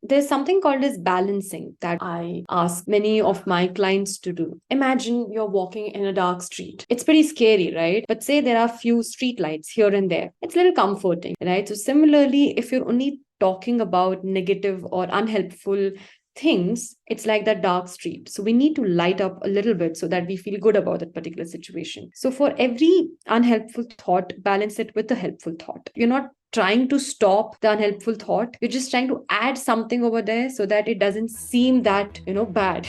there's something called as balancing that I ask many of my clients to do. Imagine you're walking in a dark street. It's pretty scary, right? But say there are few street lights here and there. It's a little comforting, right? So similarly, if you're only talking about negative or unhelpful things, it's like that dark street. So we need to light up a little bit so that we feel good about that particular situation. So for every unhelpful thought, balance it with a helpful thought. You're not trying to stop the unhelpful thought. You're just trying to add something over there so that it doesn't seem that, bad.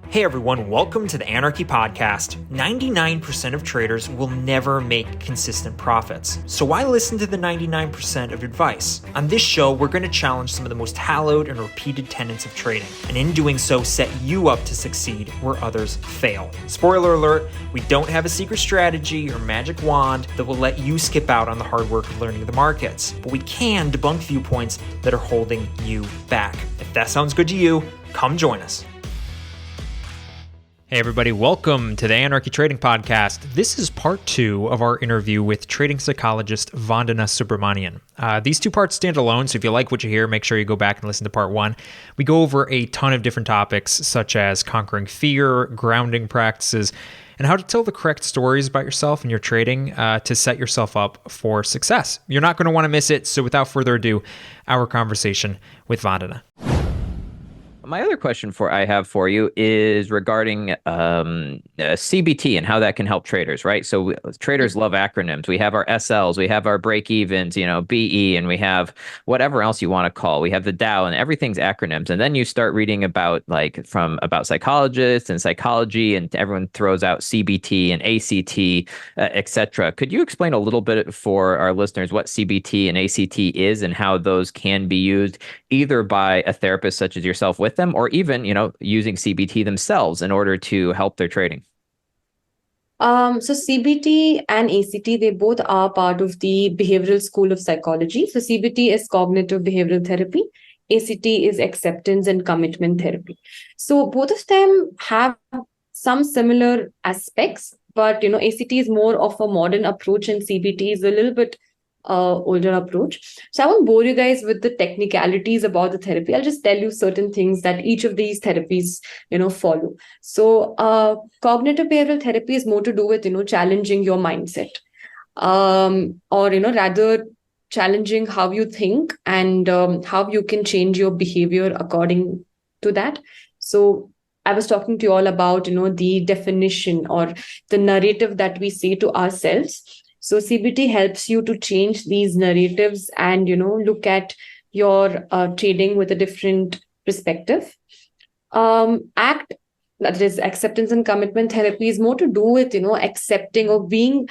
Hey everyone, welcome to the Anarchy Podcast. 99% of traders will never make consistent profits. So why listen to the 99% of advice? On this show, we're going to challenge some of the most hallowed and repeated tenets of trading, and in doing so, set you up to succeed where others fail. Spoiler alert, we don't have a secret strategy or magic wand that will let you skip out on the hard work of learning the markets, but we can debunk viewpoints that are holding you back. If that sounds good to you, come join us. Hey everybody, welcome to the Anarchy Trading Podcast. This is part 2 of our interview with trading psychologist Vandana Subramanian. These 2 parts stand alone, so if you like what you hear, make sure you go back and listen to part 1. We go over a ton of different topics, such as conquering fear, grounding practices, and how to tell the correct stories about yourself and your trading to set yourself up for success. You're not going to want to miss it, so without further ado, our conversation with Vandana. My other question I have for you is regarding CBT and how that can help traders, right? So traders love acronyms. We have our SLs, we have our break evens, BE, and we have whatever else you want to call. We have the Dow, and everything's acronyms. And then you start reading about about psychologists and psychology, and everyone throws out CBT and ACT, etc. Could you explain a little bit for our listeners what CBT and ACT is and how those can be used either by a therapist such as yourself with them, or even, using CBT themselves in order to help their trading? So CBT and ACT, they both are part of the behavioral school of psychology. So CBT is cognitive behavioral therapy. ACT is acceptance and commitment therapy. So both of them have some similar aspects, but ACT is more of a modern approach and CBT is a little bit older approach. So I won't bore you guys with the technicalities about the therapy. I'll just tell you certain things that each of these therapies, follow. So cognitive behavioral therapy is more to do with, challenging your mindset, or, rather challenging how you think and how you can change your behavior according to that. So I was talking to you all about, the definition or the narrative that we say to ourselves. So CBT helps you to change these narratives and, look at your trading with a different perspective. ACT, that is acceptance and commitment therapy, is more to do with, accepting or being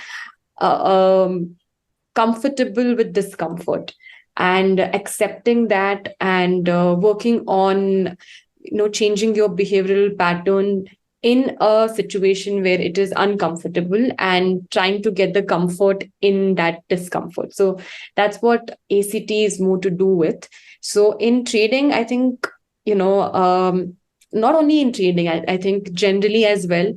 comfortable with discomfort and accepting that and working on, changing your behavioral pattern in a situation where it is uncomfortable and trying to get the comfort in that discomfort. So that's what ACT is more to do with. So in trading, I think, not only in trading, I think generally as well,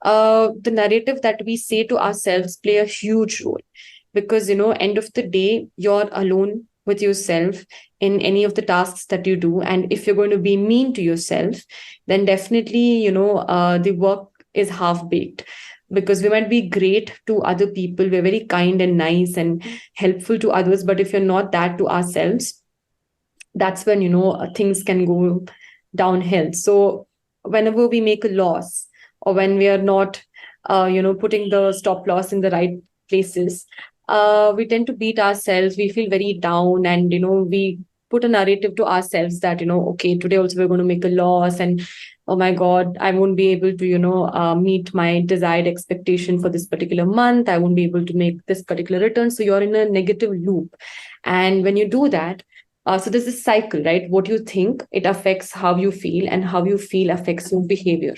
the narrative that we say to ourselves play a huge role because, end of the day, you're alone with yourself in any of the tasks that you do. And if you're going to be mean to yourself, then definitely, the work is half-baked because we might be great to other people. We're very kind and nice and helpful to others. But if you're not that to ourselves, that's when, things can go downhill. So whenever we make a loss or when we are not, putting the stop loss in the right places, we tend to beat ourselves. We feel very down and, we put a narrative to ourselves that, okay, today also we're going to make a loss and, oh my God, I won't be able to, meet my desired expectation for this particular month. I won't be able to make this particular return. So you're in a negative loop. And when you do that, so there's this cycle, right? What you think, it affects how you feel and how you feel affects your behavior.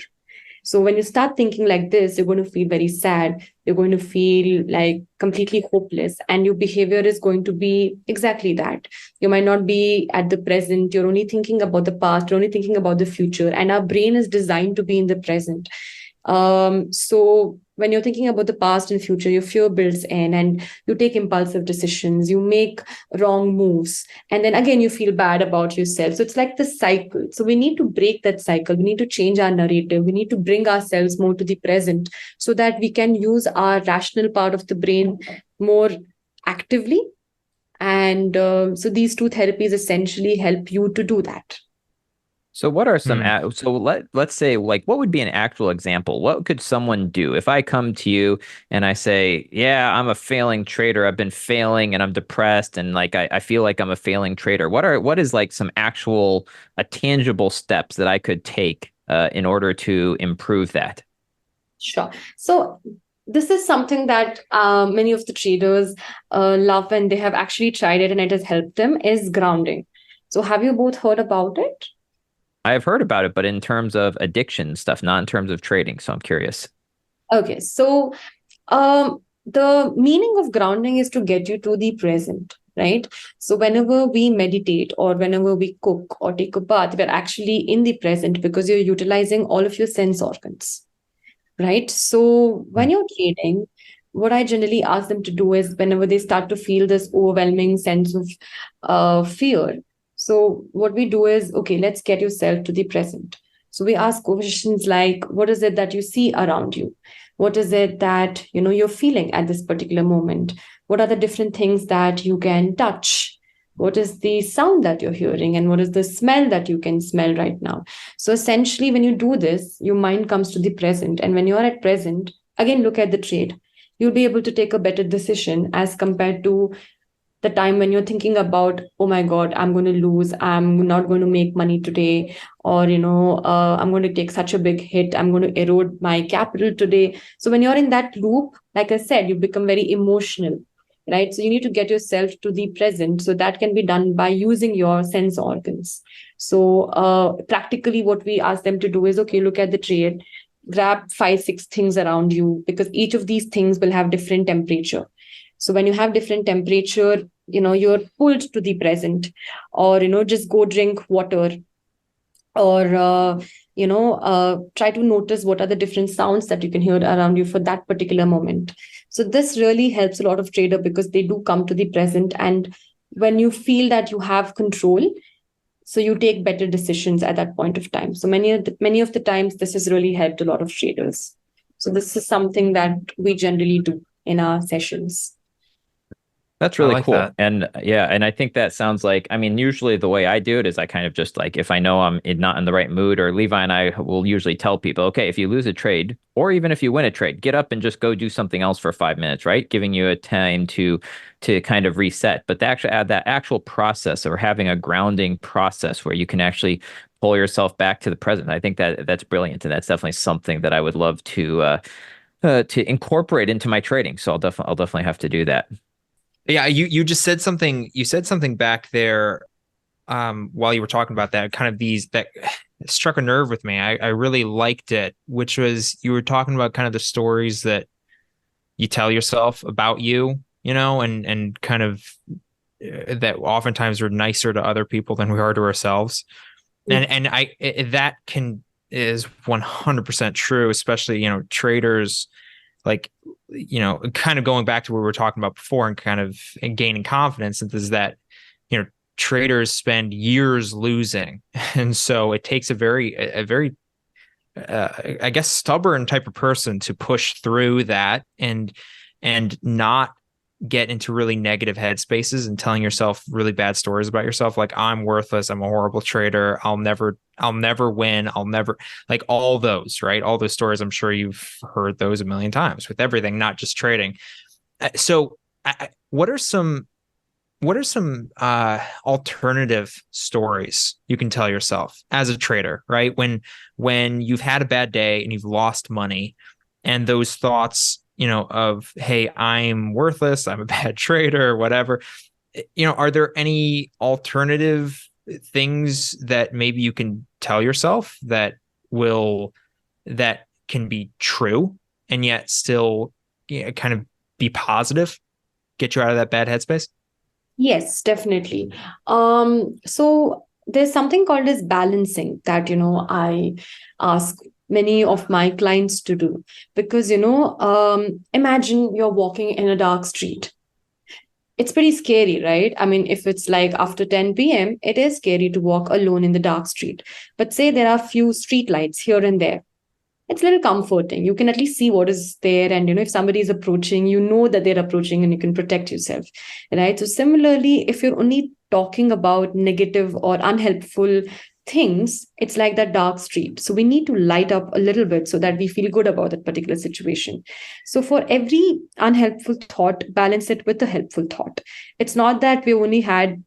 So when you start thinking like this, you're going to feel very sad. You're going to feel like completely hopeless and your behavior is going to be exactly that. You might not be at the present. You're only thinking about the past. You're only thinking about the future. And our brain is designed to be in the present. So when you're thinking about the past and future, your fear builds in and you take impulsive decisions, you make wrong moves, and then again you feel bad about yourself. So it's like the cycle. So we need to break that cycle. We need to change our narrative. We need to bring ourselves more to the present so that we can use our rational part of the brain more actively. And so these two therapies essentially help you to do that. So what are some Hmm. so let's say, like, what would be an actual example? What could someone do if I come to you and I say, yeah, I'm a failing trader. I've been failing and I'm depressed and like I feel like I'm a failing trader. What is like some actual tangible steps that I could take in order to improve that? Sure. So this is something that many of the traders love when they have actually tried it and it has helped them, is grounding. So have you both heard about it? I have heard about it, but in terms of addiction stuff, not in terms of trading. So I'm curious. Okay. So the meaning of grounding is to get you to the present, right? So whenever we meditate or whenever we cook or take a bath, we're actually in the present because you're utilizing all of your sense organs, right? So Hmm. when you're trading, what I generally ask them to do is whenever they start to feel this overwhelming sense of fear. So what we do is, okay, let's get yourself to the present. So we ask questions like, what is it that you see around you? What is it that you're feeling at this particular moment? What are the different things that you can touch? What is the sound that you're hearing? And what is the smell that you can smell right now? So essentially, when you do this, your mind comes to the present. And when you're at present, again, look at the trade. You'll be able to take a better decision as compared to the time when you're thinking about, oh my God, I'm going to lose. I'm not going to make money today. Or, I'm going to take such a big hit. I'm going to erode my capital today. So when you're in that loop, like I said, you become very emotional, right? So you need to get yourself to the present. So that can be done by using your sense organs. So practically what we ask them to do is, okay, look at the trade, grab five, six things around you, because each of these things will have different temperature. So when you have different temperature, you're pulled to the present, or, just go drink water, or, try to notice what are the different sounds that you can hear around you for that particular moment. So this really helps a lot of trader because they do come to the present. And when you feel that you have control, so you take better decisions at that point of time. So many of the times this has really helped a lot of traders. So this is something that we generally do in our sessions. That's I really like cool. that. And yeah, and I think that sounds like, I mean, usually the way I do it is I kind of just like, if I know not in the right mood, or Levi and I will usually tell people, okay, if you lose a trade, or even if you win a trade, get up and just go do something else for 5 minutes, right? Giving you a time to kind of reset. But to actually add that actual process, or having a grounding process where you can actually pull yourself back to the present. I think that that's brilliant. And that's definitely something that I would love to incorporate into my trading. So I'll definitely have to do that. Yeah, you just said something. You said something back there while you were talking about that. Kind of these that struck a nerve with me. I really liked it, which was you were talking about kind of the stories that you tell yourself about and kind of that oftentimes are nicer to other people than we are to ourselves. And that can is 100% true, especially traders, like kind of going back to what we were talking about before and kind of gaining confidence is that traders spend years losing, and so it takes a very I guess stubborn type of person to push through that and not get into really negative headspaces and telling yourself really bad stories about yourself, like I'm worthless, I'm a horrible trader, I'll never win, I'll never, like all those, right? All those stories, I'm sure you've heard those a million times with everything, not just trading. So what are some alternative stories you can tell yourself as a trader, right? When you've had a bad day and you've lost money, and those thoughts, of, hey, I'm worthless, I'm a bad trader, or whatever, are there any alternative things that maybe you can tell yourself that can be true and yet still kind of be positive, get you out of that bad headspace? Yes, definitely. So there's something called as balancing that, I ask many of my clients to do. Because, imagine you're walking in a dark street. It's pretty scary, right? I mean, if it's like after 10 p.m., it is scary to walk alone in the dark street. But say there are few street lights here and there, it's a little comforting. You can at least see what is there. And, if somebody is approaching, you know that they're approaching and you can protect yourself, right? So, similarly, if you're only talking about negative or unhelpful things, it's like that dark street. So, we need to light up a little bit so that we feel good about that particular situation. So, for every unhelpful thought, balance it with a helpful thought. It's not that we only had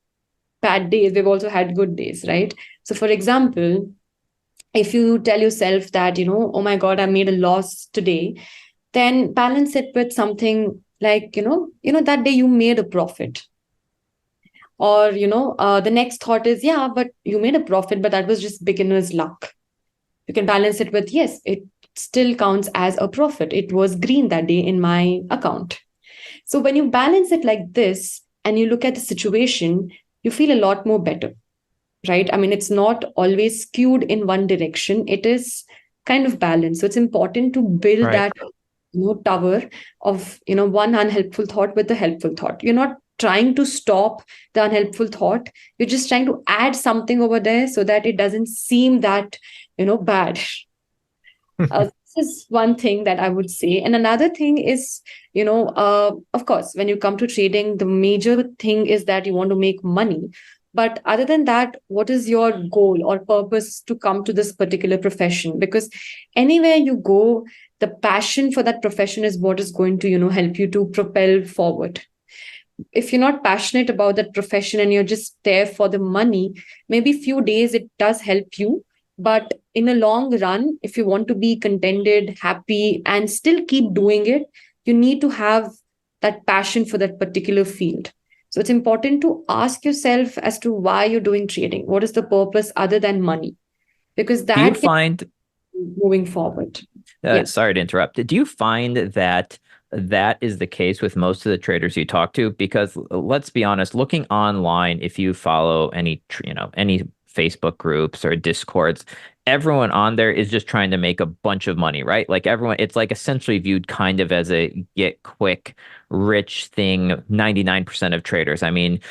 bad days, we've also had good days, right? So, for example, if you tell yourself that, oh my God, I made a loss today, then balance it with something like, that day you made a profit. Or, the next thought is, yeah, but you made a profit, but that was just beginner's luck. You can balance it with, yes, it still counts as a profit. It was green that day in my account. So when you balance it like this and you look at the situation, you feel a lot more better, right? I mean, it's not always skewed in one direction. It is kind of balanced. So it's important to build Right. that tower of one unhelpful thought with a helpful thought. You're not trying to stop the unhelpful thought. You're just trying to add something over there so that it doesn't seem that bad. This is one thing that I would say. And another thing is, of course, when you come to trading, the major thing is that you want to make money. But other than that, what is your goal or purpose to come to this particular profession? Because anywhere you go, the passion for that profession is what is going to, help you to propel forward. If you're not passionate about that profession and you're just there for the money, maybe few days it does help you. But in a long run, if you want to be contented, happy, and still keep doing it, you need to have that passion for that particular field. So it's important to ask yourself as to why you're doing trading. What is the purpose other than money? Because Do you that can find, moving forward. Yeah. sorry to interrupt, do you find that that is the case with most of the traders you talk to? Because let's be honest, looking online, if you follow any Facebook groups or Discords, everyone on there is just trying to make a bunch of money, right? Like everyone, it's like essentially viewed kind of as a get quick rich thing. 99% of traders. I mean,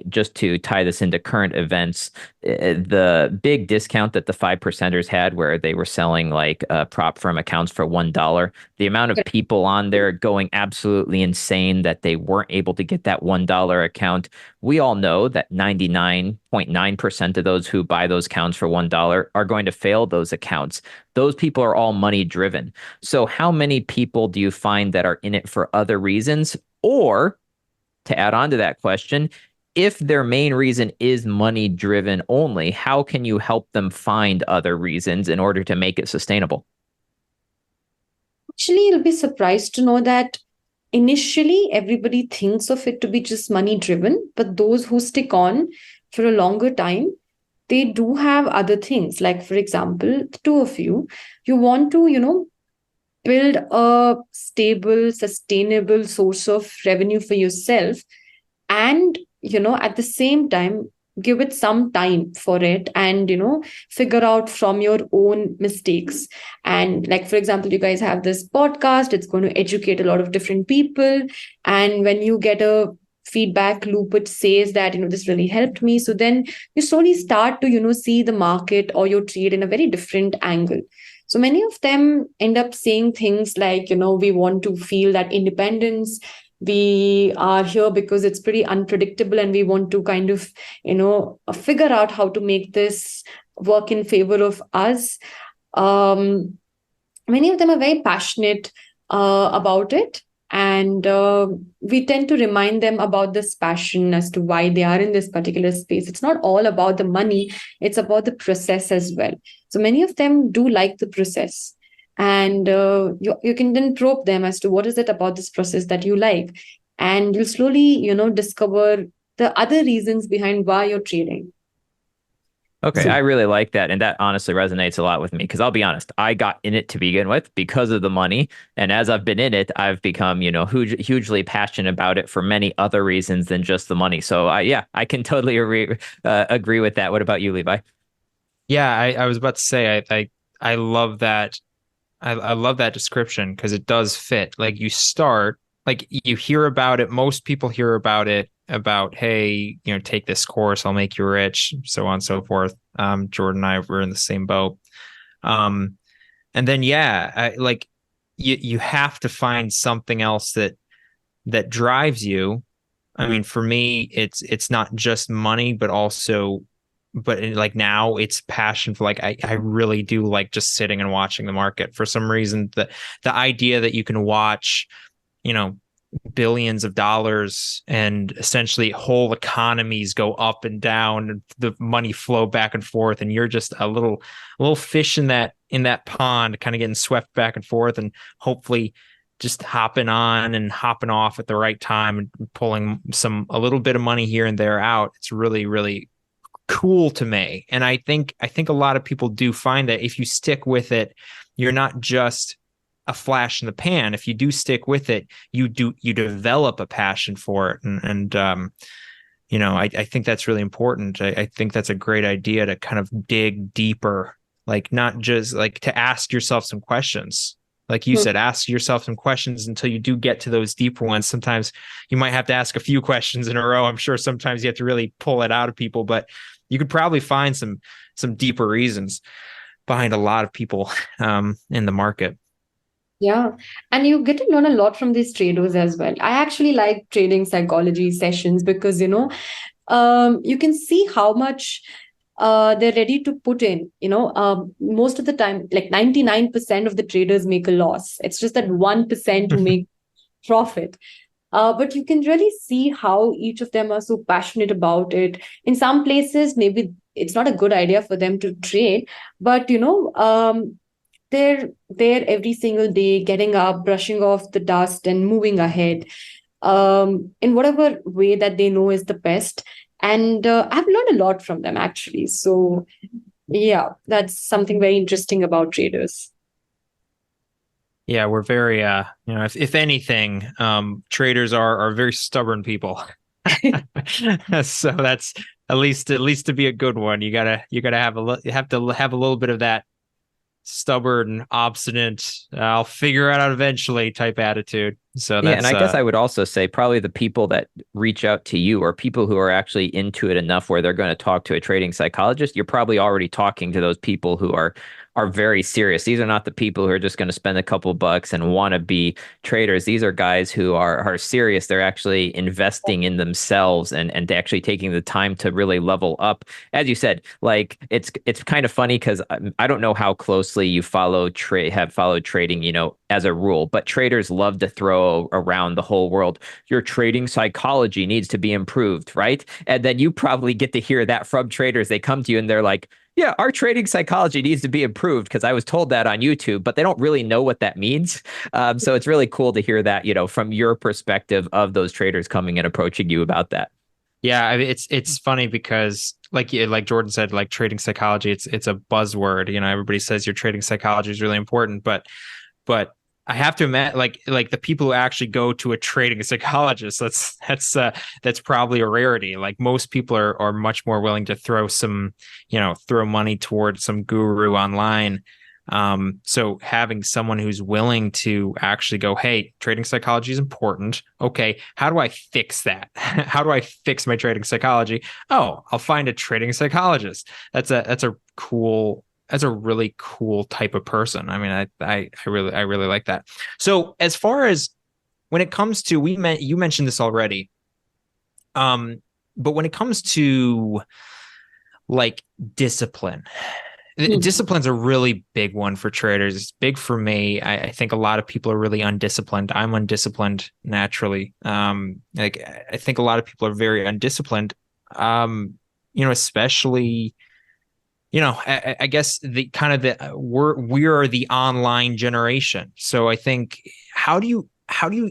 just to tie this into current events, the big discount that the 5%ers had where they were selling like prop firm accounts for $1, the amount of people on there going absolutely insane that they weren't able to get that $1 account. We all know that 99.9% of those who buy those accounts for $1 are going to fail those accounts. Those people are all money driven. So how many people do you find that are in it for other reasons? Or to add on to that question, if their main reason is money driven only, how can you help them find other reasons in order to make it sustainable? Actually, you'll be surprised to know that initially everybody thinks of it to be just money driven, but those who stick on for a longer time, they do have other things. Like, for example, the two of you want to, build a stable, sustainable source of revenue for yourself. And, at the same time, give it some time for it and, figure out from your own mistakes. And like, for example, you guys have this podcast, it's going to educate a lot of different people. And when you get a feedback loop which says that this really helped me, so then you slowly start to see the market or your trade in a very different angle. So many of them end up saying things like, we want to feel that independence, we are here because it's pretty unpredictable and we want to kind of figure out how to make this work in favor of us. Many of them are very passionate about it. And we tend to remind them about this passion as to why they are in this particular space. It's not all about the money, it's about the process as well. So many of them do like the process. And you can then probe them as to what is it about this process that you like. And you'll slowly, discover the other reasons behind why you're trading. Okay, So I really like that. And that honestly resonates a lot with me because I'll be honest, I got in it to begin with because of the money. And as I've been in it, I've become, hugely passionate about it for many other reasons than just the money. So I can totally agree with that. What about you, Levi? Yeah, I was about to say, I love that. I love that description because it does fit. Like you start, like you hear about it. Most people hear about it about, hey, take this course, I'll make you rich, so on and so forth. Jordan and I were in the same boat. Um, and then yeah, like you have to find something else that drives you. I mean, for me, it's not just money, but also, like now it's passion for like I really do like just sitting and watching the market. For some reason, the idea that you can watch, you know, billions of dollars and essentially whole economies go up and down, and the money flow back and forth, and you're just a little fish in that pond, kind of getting swept back and forth, and hopefully just hopping on and hopping off at the right time and pulling a little bit of money here and there out. It's really, really cool to me. And I think a lot of people do find that if you stick with it, you're not just a flash in the pan. If you do stick with it, you develop a passion for it. I think that's really important. I think that's a great idea to kind of dig deeper, like not just like to ask yourself some questions. Like you said, ask yourself some questions until you do get to those deeper ones. Sometimes you might have to ask a few questions in a row. I'm sure sometimes you have to really pull it out of people, but you could probably find some deeper reasons behind a lot of people in the market. Yeah. And you get to learn a lot from these traders as well. I actually like trading psychology sessions because, you can see how much they're ready to put in. Most of the time, like 99% of the traders make a loss. It's just that 1% who make profit. But you can really see how each of them are so passionate about it. In some places, maybe it's not a good idea for them to trade, but they're there every single day, getting up, brushing off the dust, and moving ahead in whatever way that they know is the best. And I've learned a lot from them actually. So yeah, that's something very interesting about traders. Yeah, we're very if anything, traders are very stubborn people. So that's at least to be a good one, you gotta have a little bit of that stubborn, obstinate, I'll figure it out eventually type attitude. So Yeah, and that's I guess I would also say probably the people that reach out to you are people who are actually into it enough where they're going to talk to a trading psychologist. You're probably already talking to those people who are very serious. These are not the people who are just going to spend a couple bucks and want to be traders. These are guys who are serious. They're actually investing in themselves and actually taking the time to really level up. As you said, like it's kind of funny because I don't know how closely you have followed trading, as a rule, but traders love to throw around the whole world. Your trading psychology needs to be improved, right? And then you probably get to hear that from traders. They come to you and they're like, yeah, our trading psychology needs to be improved because I was told that on YouTube, but they don't really know what that means. So it's really cool to hear that, from your perspective of those traders coming and approaching you about that. Yeah, I mean, it's funny because like Jordan said, like trading psychology, it's a buzzword. Everybody says your trading psychology is really important, but I have to admit, like the people who actually go to a trading psychologist, that's probably a rarity. Like most people are much more willing to throw money towards some guru online. So having someone who's willing to actually go, hey, trading psychology is important. Okay, how do I fix that? How do I fix my trading psychology? Oh, I'll find a trading psychologist. That's a really cool type of person. I mean, I really like that. So as far as when it comes to you mentioned this already, but when it comes to like discipline, discipline's a really big one for traders. It's big for me. I think a lot of people are really undisciplined. I'm undisciplined naturally. Like I think a lot of people are very undisciplined. Especially I guess the kind of we are the online generation. So I think how do you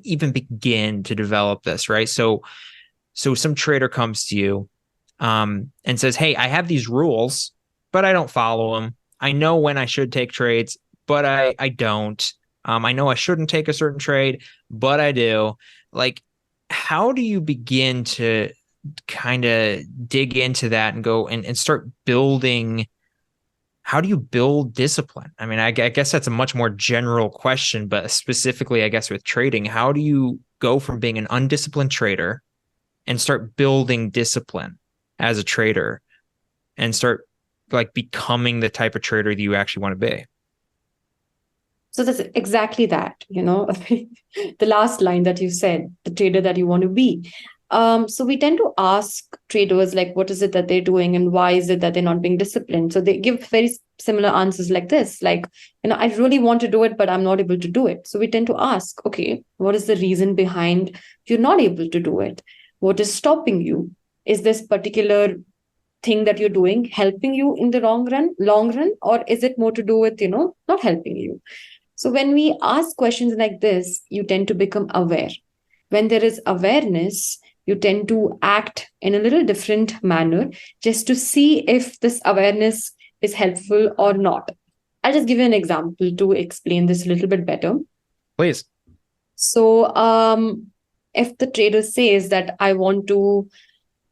even begin to develop this, right? So some trader comes to you and says, "Hey, I have these rules, but I don't follow them. I know when I should take trades, but I don't. I know I shouldn't take a certain trade, but I do." Like, how do you begin to kind of dig into that and go and start building how do you build discipline? I mean, I guess that's a much more general question, but specifically, I guess with trading, how do you go from being an undisciplined trader and start building discipline as a trader and start like becoming the type of trader that you actually want to be? So that's exactly that, the last line that you said, the trader that you want to be. So we tend to ask traders, like, what is it that they're doing and why is it that they're not being disciplined? So they give very similar answers like this, like, I really want to do it, but I'm not able to do it. So we tend to ask, okay, what is the reason behind you're not able to do it? What is stopping you? Is this particular thing that you're doing helping you in the long run, or is it more to do with, not helping you? So when we ask questions like this, you tend to become aware. When there is awareness, you tend to act in a little different manner just to see if this awareness is helpful or not. I'll just give you an example to explain this a little bit better. Please. So if the trader says that I want to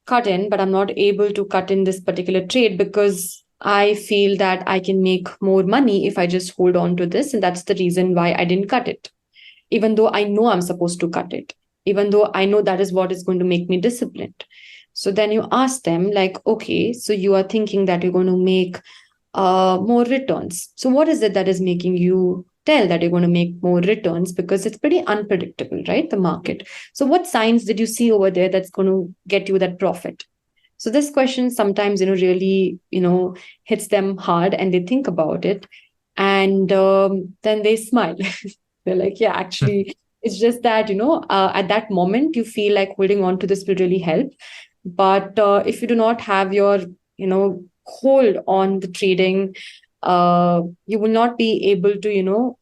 cut in, but I'm not able to cut in this particular trade because I feel that I can make more money if I just hold on to this. And that's the reason why I didn't cut it, even though I know I'm supposed to cut it, even though I know that is what is going to make me disciplined. So then you ask them, like, okay, so you are thinking that you're going to make more returns. So what is it that is making you tell that you're going to make more returns? Because it's pretty unpredictable, right? The market. So what signs did you see over there that's going to get you that profit? So this question sometimes, really, hits them hard and they think about it. And then they smile. They're like, yeah, actually, it's just that, at that moment, you feel like holding on to this will really help. But if you do not have your, hold on the trading, you will not be able to,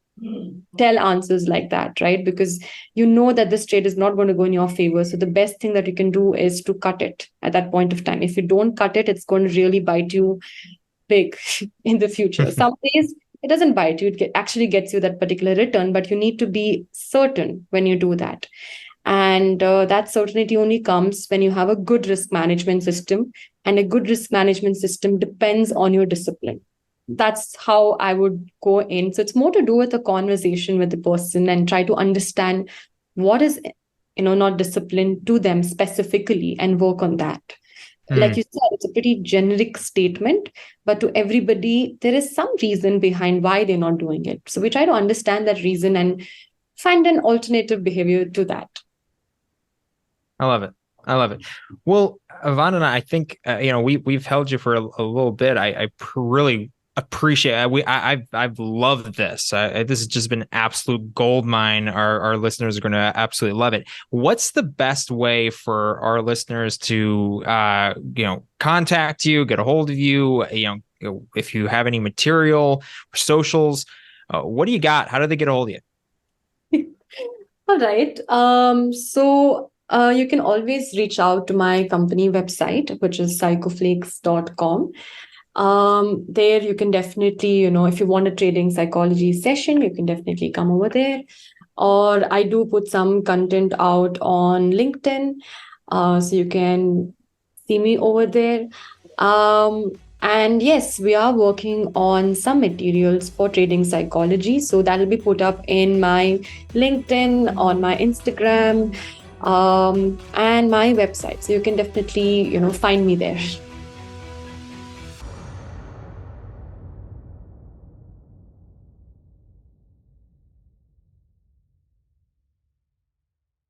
tell answers like that, right? Because you know that this trade is not going to go in your favor. So the best thing that you can do is to cut it at that point of time. If you don't cut it, it's going to really bite you big in the future. Some days it doesn't bite you, actually gets you that particular return, but you need to be certain when you do that. And that certainty only comes when you have a good risk management system. And a good risk management system depends on your discipline. That's how I would go in. So it's more to do with a conversation with the person and try to understand what is, not disciplined to them specifically and work on that. Like you said, it's a pretty generic statement, but to everybody, there is some reason behind why they're not doing it. So we try to understand that reason and find an alternative behavior to that. I love it. I love it. Well, Vandana, I think we've held you for a little bit. I really appreciate it. I've loved this. This has just been absolute gold mine. Our listeners are going to absolutely love it. What's the best way for our listeners to contact you, get a hold of you? If you have any material or socials, what do you got? How do they get a hold of you? All right. So you can always reach out to my company website, which is psychoflakes.com. There you can definitely, if you want a trading psychology session, you can definitely come over there. Or I do put some content out on LinkedIn. So you can see me over there. And yes, we are working on some materials for trading psychology. So that will be put up in my LinkedIn, on my Instagram, and my website. So you can definitely, find me there.